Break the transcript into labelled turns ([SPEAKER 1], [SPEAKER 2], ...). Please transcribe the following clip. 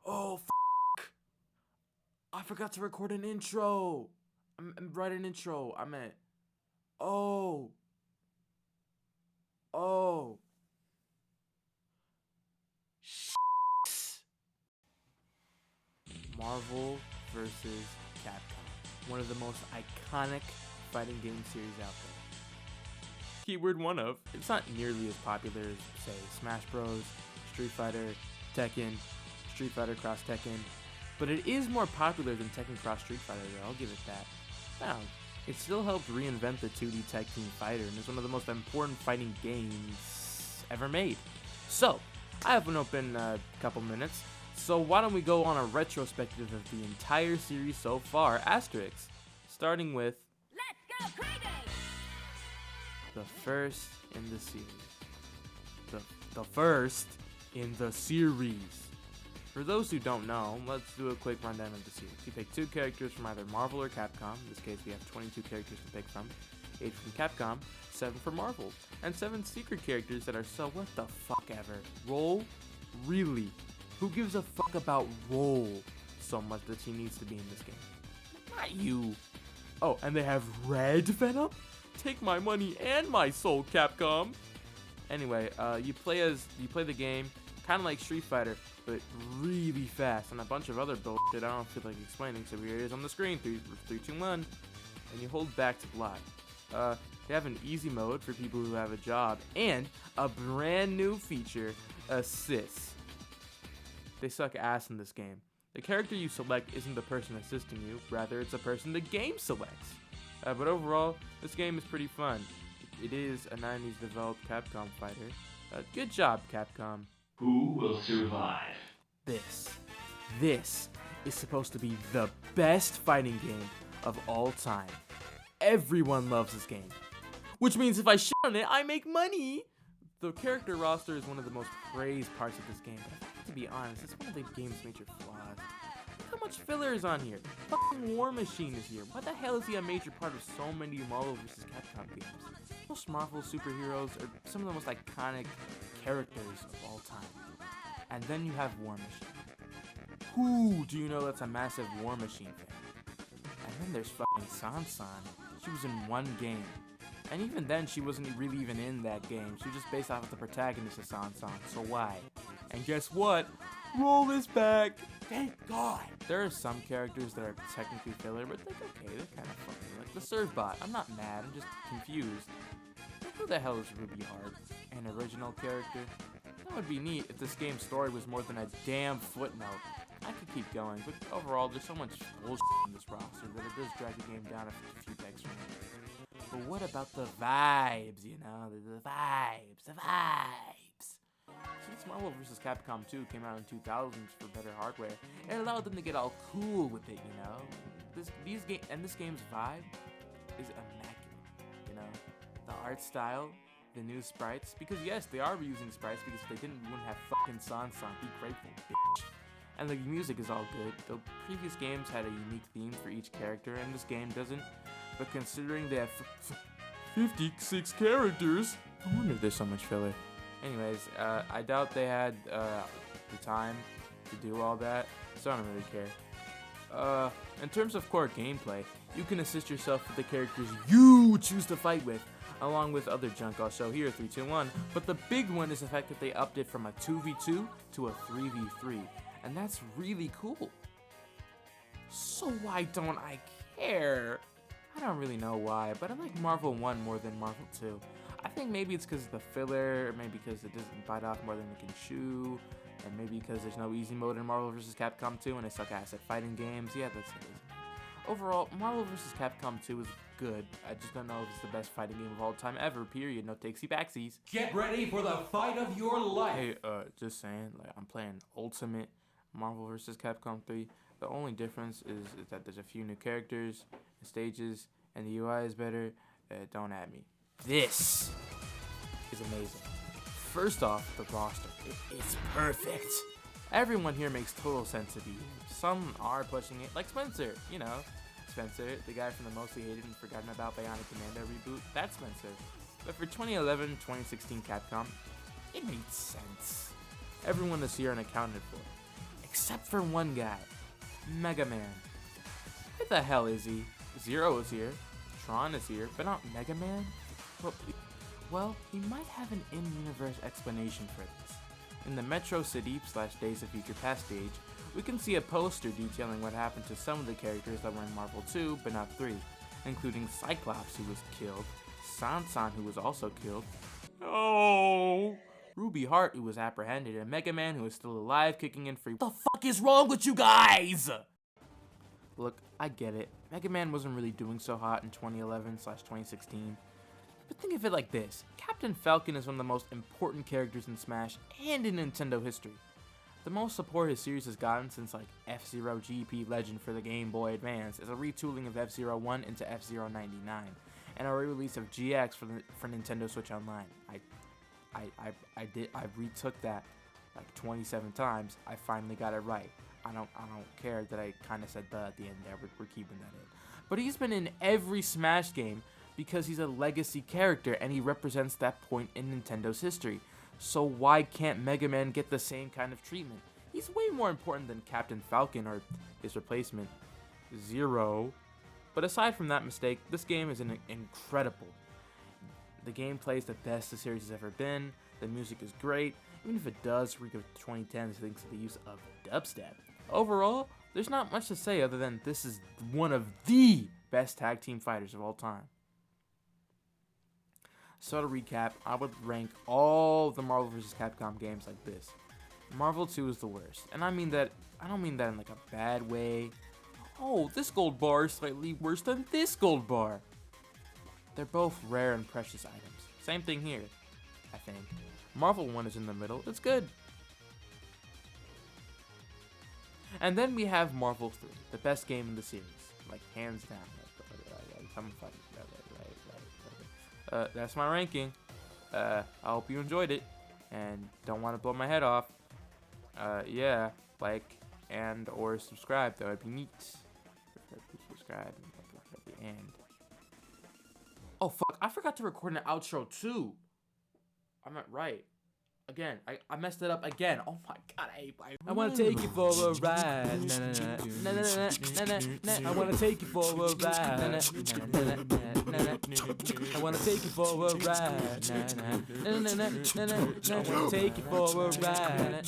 [SPEAKER 1] Oh, I forgot to record an intro. Write an intro. I meant. Oh. Oh. Marvel versus Capcom. One of the most iconic fighting game series out there. Keyword one of. It's not nearly as popular as, say, Smash Bros, Street Fighter, Tekken, Street Fighter Cross Tekken, but it is more popular than Tekken Cross Street Fighter, though, I'll give it that. Now, it still helped reinvent the 2D tag team fighter and is one of the most important fighting games ever made. So, I have an open couple minutes, so why don't we go on a retrospective of the entire series so far, asterisk, starting with
[SPEAKER 2] Let's go crazy!
[SPEAKER 1] the first in the series. The first in the series. For those who don't know, let's do a quick rundown of the series. You pick 2 characters from either Marvel or Capcom. In this case, we have 22 characters to pick from. 8 from Capcom, 7 from Marvel, and 7 secret characters that are so what the fuck ever. Roll? Really? Who gives a fuck about Roll so much that she needs to be in this game? Not you. Oh, and they have Red Venom? Take my money and my soul, Capcom. Anyway, you play the game kind of like Street Fighter, but really fast, and a bunch of other bullshit I don't feel like explaining. So here it is on the screen: 3, 2, 1, and you hold back to block. They have an easy mode for people who have a job, and a brand new feature: assists. They suck ass in this game. The character you select isn't the person assisting you; rather, it's a person the game selects. But overall, this game is pretty fun. It is a 90s developed Capcom fighter. Good job, Capcom.
[SPEAKER 3] Who will survive?
[SPEAKER 1] This is supposed to be the best fighting game of all time. Everyone loves this game. Which means if I shit on it, I make money! The character roster is one of the most praised parts of this game, but I have to be honest, it's one of the game's major flaws. Look how much filler is on here. Fucking War Machine is here. Why the hell is he a major part of so many Marvel vs. Capcom games? Most Marvel superheroes are some of the most iconic characters of all time. And then you have War Machine. Who do you know that's a massive War Machine fan? And then there's fucking Sansan. She was in one game. And even then, she wasn't really even in that game. She was just based off of the protagonist of Sansan. So why? And guess what? Roll is back! Thank God! There are some characters that are technically filler, but they're okay. They're kind of funny. Like the Serve Bot. I'm not mad. I'm just confused. Who the hell is Ruby Heart? An original character? That would be neat if this game's story was more than a damn footnote. I could keep going, but overall, there's so much bullshit in this roster that it does drag the game down a few pegs for me. But what about the vibes, you know? The vibes. Since Marvel vs. Capcom 2 came out in 2000s for better hardware, it allowed them to get all cool with it, you know? This game's vibe is immaculate, you know? The art style, the new sprites, because yes, they are reusing sprites, because if they didn't, we wouldn't have fucking Sansan. Be grateful, bitch. And the music is all good. The previous games had a unique theme for each character, and this game doesn't. But considering they have 56 characters, no wonder there's so much filler. Anyways, I doubt they had the time to do all that, so I don't really care. In terms of core gameplay, you can assist yourself with the characters you choose to fight with, along with other junk I'll show here, 3, 2, 1. But the big one is the fact that they upped it from a 2v2 to a 3v3, and that's really cool. So why don't I care? I don't really know why, but I like Marvel 1 more than Marvel 2. I think maybe it's because of the filler, or maybe because it doesn't bite off more than it can chew, and maybe because there's no easy mode in Marvel vs. Capcom 2 and I suck ass at fighting games. Yeah, that's it. Overall, Marvel vs. Capcom 2 is good. I just don't know if it's the best fighting game of all time ever, period. No takesy backsies.
[SPEAKER 3] Get ready for the fight of your life!
[SPEAKER 1] Hey, just saying, like, I'm playing Ultimate Marvel vs. Capcom 3. The only difference is that there's a few new characters and stages, and the UI is better. Don't at me. This is amazing. First off, the roster. It's perfect. Everyone here makes total sense to me. Some are pushing it, like Spencer, you know. Spencer, the guy from the mostly hated and forgotten about Bionic Commando reboot, that's Spencer. But for 2011-2016 Capcom, it made sense. Everyone is here and accounted for, Except for one guy, Mega Man. Where the hell is he? Zero is here, Tron is here, but not Mega Man? Well, we might have an in-universe explanation for this. In the Metro City / Days of Future Past stage, we can see a poster detailing what happened to some of the characters that were in Marvel 2, but not 3, including Cyclops, who was killed, Sansan, who was also killed, Ruby Hart, who was apprehended, and Mega Man, who is still alive, kicking in free. What the fuck is wrong with you guys? Look, I get it. Mega Man wasn't really doing so hot in 2011/2016. But think of it like this. Captain Falcon is one of the most important characters in Smash and in Nintendo history. The most support his series has gotten since like F-Zero GP Legend for the Game Boy Advance is a retooling of F-Zero 1 into F-Zero 99, and a re-release of GX for Nintendo Switch Online. I retook that like 27 times. I finally got it right. I don't care that I kind of said the at the end there. We're keeping that in. But he's been in every Smash game because he's a legacy character and he represents that point in Nintendo's history. So why can't Mega Man get the same kind of treatment? He's way more important than Captain Falcon or his replacement, Zero. But aside from that mistake, this game is incredible. The gameplay is the best the series has ever been. The music is great, even if it does reek of 2010s thanks to the use of dubstep. Overall, there's not much to say other than this is one of the best tag team fighters of all time. So to recap, I would rank all the Marvel vs. Capcom games like this. Marvel 2 is the worst, and I don't mean that in like a bad way. Oh, this gold bar is slightly worse than this gold bar. They're both rare and precious items. Same thing here, I think. Marvel 1 is in the middle, it's good. And then we have Marvel 3, the best game in the series, like hands down. That's my ranking. I hope you enjoyed it, and don't want to blow my head off. Yeah, like and or subscribe. That would be neat. Subscribe and oh fuck! I forgot to record an outro too. I meant right. Again, I messed it up again. Oh my god, I want to take you for a ride. I want to take you for a ride. I want to take you for a ride. I want to take you for a ride.